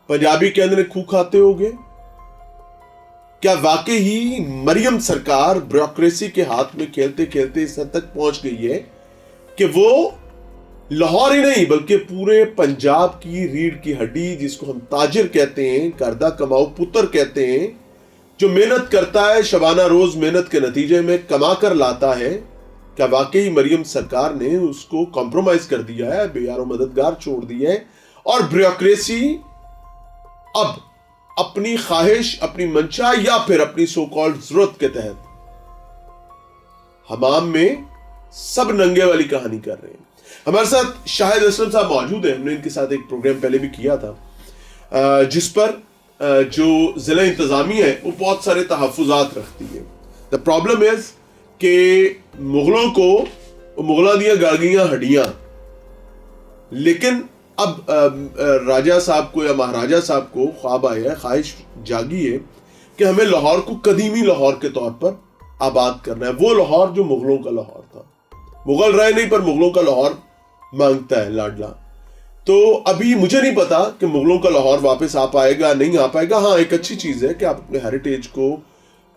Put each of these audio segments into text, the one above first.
पंजाबी कहते हैं खूह खाते होगे। क्या वाकई ही मरियम सरकार ब्यूरोक्रेसी के हाथ में खेलते खेलते इस हद तक पहुंच गई है कि वो लाहौर ही नहीं बल्कि पूरे पंजाब की रीढ़ की हड्डी, जिसको हम ताजिर कहते हैं, करदा कमाऊ पुत्र कहते हैं, जो मेहनत करता है, शबाना रोज मेहनत के नतीजे में कमा कर लाता है, क्या वाकई मरियम सरकार ने उसको कॉम्प्रोमाइज कर दिया है, बेयारो मददगार छोड़ दिया है और ब्यूरोक्रेसी अब अपनी ख्वाहिश, अपनी मंशा या फिर अपनी सो कॉल्ड जरूरत के तहत हमाम में सब नंगे वाली कहानी कर रहे हैं। हमारे साथ शाहिद असलम साहब मौजूद हैं। हमने इनके साथ एक प्रोग्राम पहले भी किया था जिस पर जो जिला इंतजामिया है वो बहुत सारे तहफ़्फ़ुज़ात रखती है। द प्रॉब्लम इज कि मुगलों को मुगलों दियाँ गागियाँ हड्डियाँ, लेकिन अब राजा साहब को या महाराजा साहब को ख्वाब आया है, ख्वाहिश जागी है कि हमें लाहौर को कदीमी लाहौर के तौर पर आबाद करना है, वो लाहौर जो मुगलों का लाहौर था। मुगल रहे नहीं पर मुगलों का लाहौर मांगता है लाडला। तो अभी मुझे नहीं पता कि मुगलों का लाहौर वापस आ पाएगा नहीं आ पाएगा। हाँ, एक अच्छी चीज़ है कि आप अपने हेरिटेज को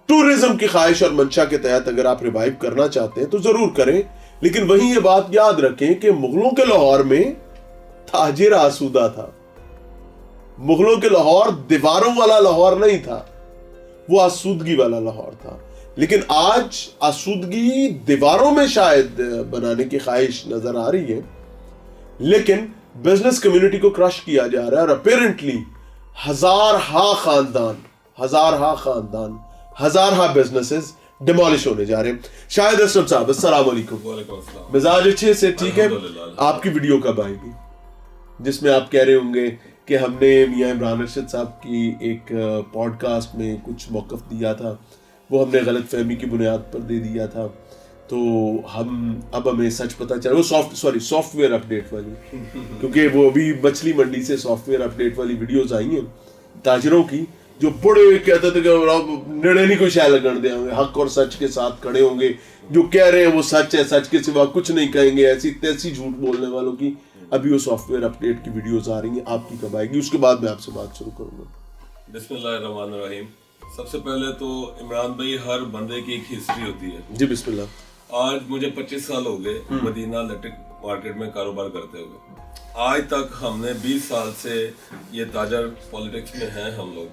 टूरिज्म की ख्वाहिश और मंशा के तहत अगर आप रिवाइव करना चाहते हैं तो ज़रूर करें, लेकिन वहीं ये बात याद रखें कि मुगलों के लाहौर में ताजिर आसूदा था। मुगलों के लाहौर दीवारों वाला लाहौर नहीं था, वो आसूदगी वाला लाहौर था। लेकिन आज आसूदगी दीवारों में शायद बनाने की ख्वाहिश नजर आ रही है, लेकिन बिजनेस कम्युनिटी को क्रश किया जा रहा है और अपेरेंटली हजारहा बिजनेसेस डिमोलिश होने जा रहे हैं। शाहिद असलम साहब, अस्सलाम वालेकुम। मिजाज अच्छे से ठीक है? आपकी वीडियो कब आएगी जिसमें आप कह रहे होंगे कि हमने मियां इमरान रशीद साहब की एक पॉडकास्ट में कुछ मौक़िफ़ दिया था, वो हमने गलत फहमी की बुनियाद पर दे दिया था, तो अब हमें सच पता चला। वो सॉफ्टवेयर अपडेट वाली क्योंकि वो अभी मछली मंडी से सॉफ्टवेयर अपडेट वाली वीडियोस आई हैं ताजरों की, जो बड़े कहते थे कि नेड़े नहीं कोई शाय लगन दे होंगे, हक और सच के साथ खड़े होंगे, जो कह रहे हैं वो सच है, सच के सिवा कुछ नहीं कहेंगे, ऐसी तैसी झूठ बोलने वालों की अभी वो सॉफ्टवेयर अपडेट की वीडियोस आ रही हैं। आपकी कब आएगी? उसके बाद मैं आपसे बात शुरू करूँगा। बिस्मिल्लाहिर्रहमानिर्रहीम। सबसे पहले तो इमरान भाई, हर बंदे की एक हिस्ट्री होती है। जी बिस्मिल्लाह। आज मुझे 25 साल हो गए मदीना इलेक्ट्रिक मार्केट में कारोबार करते हुए। आज तक हमने 20 साल से ये ताजर पॉलिटिक्स में हैं हम लोग,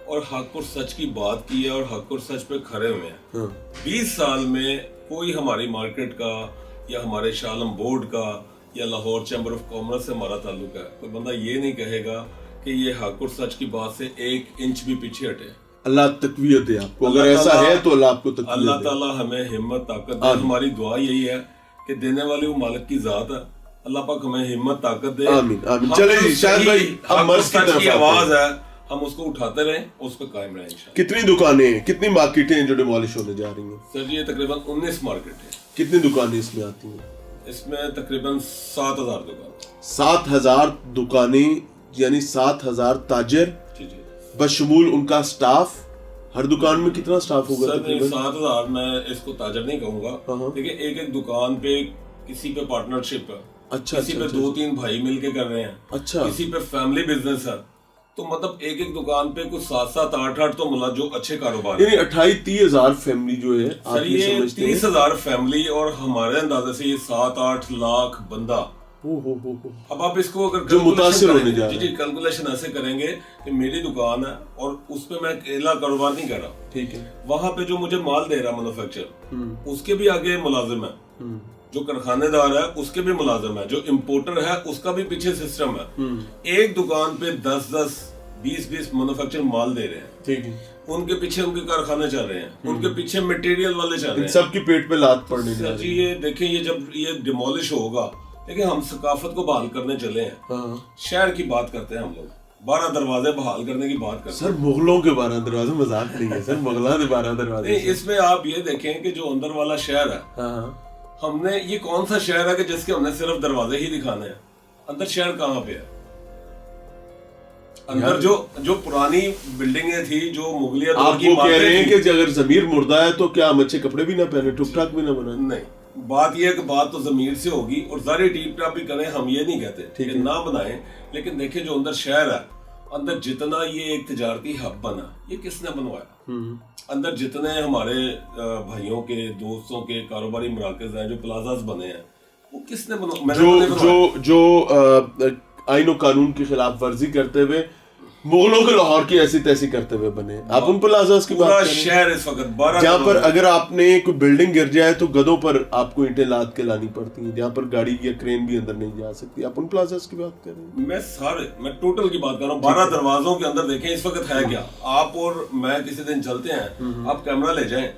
और हक और सच की बात की है और हक और सच पे खड़े हुए हैं। 20 साल में कोई हमारी मार्केट का या हमारे शालम बोर्ड का या लाहौर चैम्बर ऑफ कॉमर्स से हमारा ताल्लुक है, कोई बंदा ये नहीं कहेगा कि ये हक और सच की बात से 1 इंच भी पीछे हटे। अल्लाह तकवीयत दे आपको, अगर ऐसा है तो अल्लाह आपको तकवीयत दे। अल्लाह ताला हमें हिम्मत ताकत दे। हमारी दुआ यही है कि देने वाली वो मालिक की जात है, अल्लाह पाक हमें हिम्मत ताकत दे। आमीन आमीन। चले जी शायद भाई, हम मर्ज की तरफ आवाज है, हम उसको उठाते रहें, उस पर कायम रहें इंशाल्लाह। कितनी दुकानें हैं, कितनी मार्केटें हैं जो डिमोलिश होने जा रही हैं? सर ये तकरीबन 19 मार्केट है। कितनी दुकानें इसमें आती हैं? इसमें तकरीबन 7000 दुकान। 7000 दुकानें यानी 7000 ताजिर बशमूल उनका स्टाफ। हर दुकान में कितना स्टाफ होगा? सर 7000 मैं इसको ताजर नहीं कहूंगा, देखिए एक एक दुकान पे किसी पे पार्टनरशिप है, अच्छा, किसी पे 2-3 भाई मिलके कर रहे हैं, अच्छा, किसी पे फैमिली बिजनेस है, तो मतलब एक एक दुकान पे कुछ 7-7 8-8 तो मुला जो अच्छे कारोबार यानी 28-30 हजार फैमिली जो है सर, ये 30,000 फैमिली और हमारे अंदाजे से ये 7-8 लाख बंदा। अब आप इसको अगर जो मुतासिर होने जा रहे हैं, जी कैलकुलेशन ऐसे करेंगे कि मेरी दुकान है और उस पे मैं अकेला कारोबार नहीं कर रहा, ठीक है, वहां पे जो मुझे माल दे रहा मैन्युफैक्चर उसके भी आगे मुलाजिम है, जो कारखानेदार है उसके भी मुलाजिम है, जो इम्पोर्टर है उसका भी पीछे सिस्टम है। एक दुकान पे 10-10 20-20 मैन्युफैक्चर माल दे रहे हैं, ठीक है, उनके पीछे उनके कारखाने चल रहे हैं, उनके पीछे मटेरियल वाले चल रहे हैं, सबकी पेट पे लात पड़ने जा रही है। ये देखें, ये जब ये डिमोलिश होगा, देखिए हम सकाफत को बहाल करने चले हैं, शहर की बात करते हैं हम लोग, 12 दरवाजे बहाल करने की बात करते हैं। सर मुगलों के 12 दरवाजे मजाक नहीं है सर, मुगलों के 12 दरवाजे। इसमें आप ये देखें कि जो अंदर वाला शहर है, हमने ये कौन सा शहर है कि जिसके हमने सिर्फ दरवाजे ही दिखाने हैं, अंदर शहर कहाँ पे है? अंदर जो पुरानी बिल्डिंगें थी, जो मुगलिया दौर की, आप कह रहे हैं कि अगर ज़मीर मुर्दा है तो क्या हम अच्छे कपड़े भी ना पहने, टुक टाक भी ना बनाए? नहीं, बात यह है कि बात तो ज़मीर से होगी और सारे टीप टाप भी करें, हम ये नहीं कहते कि ना बनाएं, लेकिन देखिए जो अंदर शहर है, अंदर जितना ये एक तिजारती हब बना, ये किसने बनवाया? अंदर जितने हमारे भाइयों के, दोस्तों के कारोबारी मराकज हैं, जो प्लाजास बने हैं, वो किसने बनवाया? जो आईन कानून की खिलाफ वर्जी करते हुए मुगलों के लाहौर की ऐसी तैसी करते हुए बने। आप उन प्लाजास की बात कर रहे हैं? शहर इस वक्त 12 जहाँ पर अगर आपने कोई बिल्डिंग गिर जाए तो गधों पर आपको ईंटें लाद के लानी पड़ती हैं, जहाँ पर गाड़ी या क्रेन भी अंदर नहीं जा सकती। आप उन प्लाजास की बात कर रहे हैं? मैं टोटल की बात कर रहा हूँ। 12 दरवाजों के अंदर देखें इस वक्त है क्या। आप और मैं किसी दिन चलते हैं, आप कैमरा ले जाएं,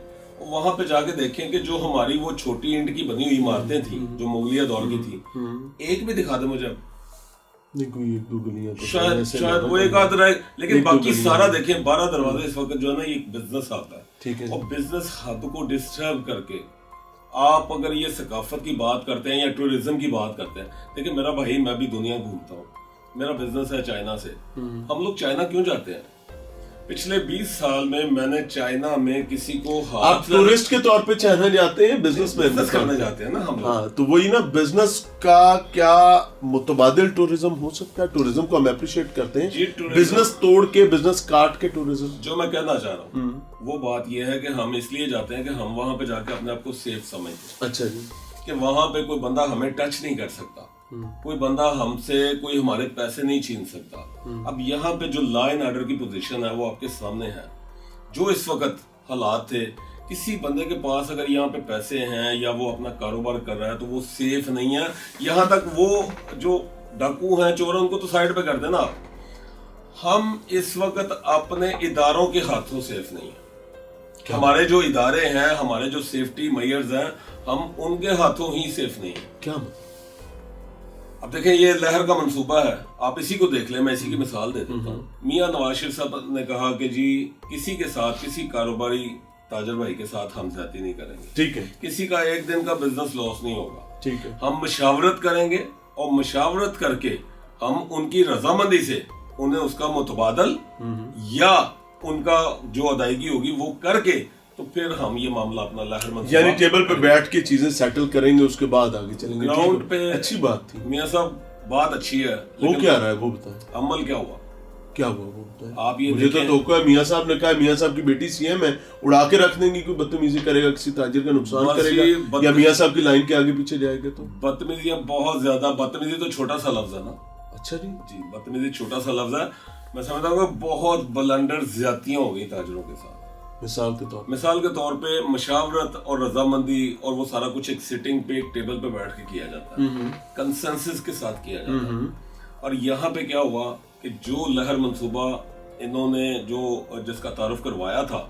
वहां पे जाके देखें कि जो हमारी वो छोटी ईंट की बनी हुई इमारतें थी, जो मुगलिया दौर की थी, एक भी दिखा दे मुझे। नहीं, कोई एक दो गलियां तो शायद वो एक आध रहे, लेकिन बाकी सारा देखें 12 दरवाजे इस वक्त जो है ना, ये बिजनेस आता है। ठीक है। और बिजनेस हब को डिस्टर्ब करके आप अगर ये सकाफत की बात करते हैं या टूरिज्म की बात करते हैं, देखिए मेरा भाई, मैं भी दुनिया घूमता हूँ, मेरा बिजनेस है चाइना से। हम लोग चाइना क्यों जाते हैं? पिछले 20 साल में मैंने चाइना में किसी को आप टूरिस्ट के तौर पे चाइना जाते हैं, बिजनेस करने जाते हैं ना हम लोग। हाँ, तो वही ना, बिजनेस का क्या मुतबादिल टूरिज्म हो सकता है? टूरिज्म को हम अप्रिशिएट करते हैं, बिजनेस तोड़ के, बिजनेस काट के टूरिज्म। जो मैं कहना चाह रहा हूँ वो बात ये है कि हम इसलिए जाते हैं कि हम वहां पे जाके अपने आप को सेफ समझते हैं। अच्छा जी। कि वहां पे कोई बंदा हमें टच नहीं कर सकता, कोई बंदा हमसे कोई हमारे पैसे नहीं छीन सकता। अब यहाँ पे जो लॉ एंड ऑर्डर की पोजीशन है वो आपके सामने है। जो इस वक्त हालात थे, किसी बंदे के पास अगर यहाँ पे पैसे हैं या वो अपना कारोबार कर रहा है तो वो सेफ नहीं है। यहाँ तक वो जो डाकू हैं, चोर हैं, उनको तो साइड पे कर देना। हम इस वक्त अपने इदारों के हाथों सेफ नहीं है। हमारे जो इदारे हैं, हमारे जो सेफ्टी मेजर्स हैं, हम उनके हाथों ही सेफ नहीं है। क्या? अब देखें, ये लहर का मंसूबा है, आप इसी को देख लें। मैं इसी की मिसाल दे देता हूँ। मियां नवाज शरीफ साहब ने कहा कि जी किसी के साथ, किसी कारोबारी ताजर भाई के साथ हम ज्यादती नहीं करेंगे। ठीक है। किसी का एक दिन का बिजनेस लॉस नहीं होगा। ठीक है। हम मशावरत करेंगे और मशावरत करके हम उनकी रजामंदी से उन्हें उसका मुतबादल या उनका जो अदायगी होगी वो करके, तो फिर हम ये मामला अपना लहर मंसूबा, यानी टेबल पे बैठ के चीजें सेटल करेंगे, उसके बाद आगे चलेंगे। ग्राउंड पे। अच्छी बात थी मियां साहब, बात अच्छी है। वो क्या रहा है वो बताएं। अमल क्या हुआ? क्या हुआ वो बताएं। आप ये मुझे तो धोखा है। मियां साहब ने कहा, मियां साहब की बेटी सीएम है, उड़ा के रख देंगी, कोई बदतमीजी करेगा, किसी ताजिर का नुकसान करेगा या मियां साहब की लाइन के आगे पीछे जाएगा तो। बदतमीजी बहुत ज्यादा, बदतमीजी तो छोटा सा लफ्ज है ना। अच्छा जी। जी, बदतमीजी छोटा सा लफ्ज है। मैं समझता हूँ बहुत बलंडर ज्यादतियां हो गई ताजरों के साथ। मिसाल के तौर पे मशावरत और रजामंदी और वो सारा कुछ एक सिटिंग पे, एक टेबल पे बैठ के किया जाता है, कंसेंसस के साथ किया जाता है। और यहाँ पे क्या हुआ कि जो लहर मंसूबा इन्होंने जो जिसका तारुफ करवाया था,